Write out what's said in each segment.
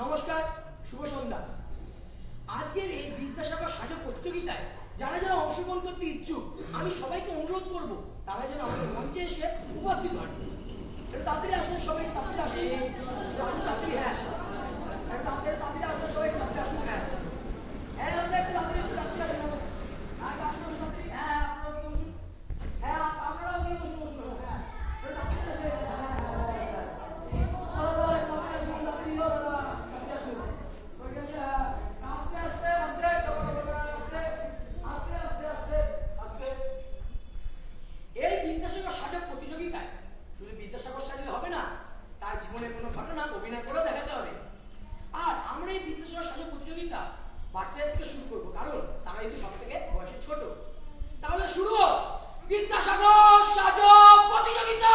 নমস্কার, শুভ সন্ধ্যা। আজকের এই বিদ্যাসাগর সাজক প্রতিযোগিতায় যারা যারা অংশগ্রহণ করতে ইচ্ছুক, আমি সবাইকে অনুরোধ করব তারা যেন আমাদের মঞ্চে এসে উপস্থিত হন। তাড়াতাড়ি আসুন, সবাই তাড়াতাড়ি আসুন, তাড়াতাড়ি। হ্যাঁ, তাড়াতাড়ি আসুন, সবাই তাড়াতাড়ি আসুন। হ্যাঁ হ্যাঁ, তাড়াতাড়ি আসুন। হ্যাঁ, আসুন তাড়াতাড়ি। হ্যাঁ, আপনারাও কি বসুন। হ্যাঁ, আপনারাও কি বসুন। হ্যাঁ, তাড়াতাড়ি বাচ্চাদের থেকে শুরু করবো, কারণ তারা কিন্তু সব থেকে বয়সে ছোট। তাহলে শুরু হোক বিদ্যাসাগর সাজক প্রতিযোগিতা।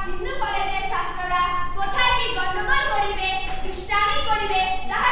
হিন্দু কলেজের ছাত্ররা কোথায় কি গন্ডগোল করিবে, দুষ্টামি করিবে, তাহা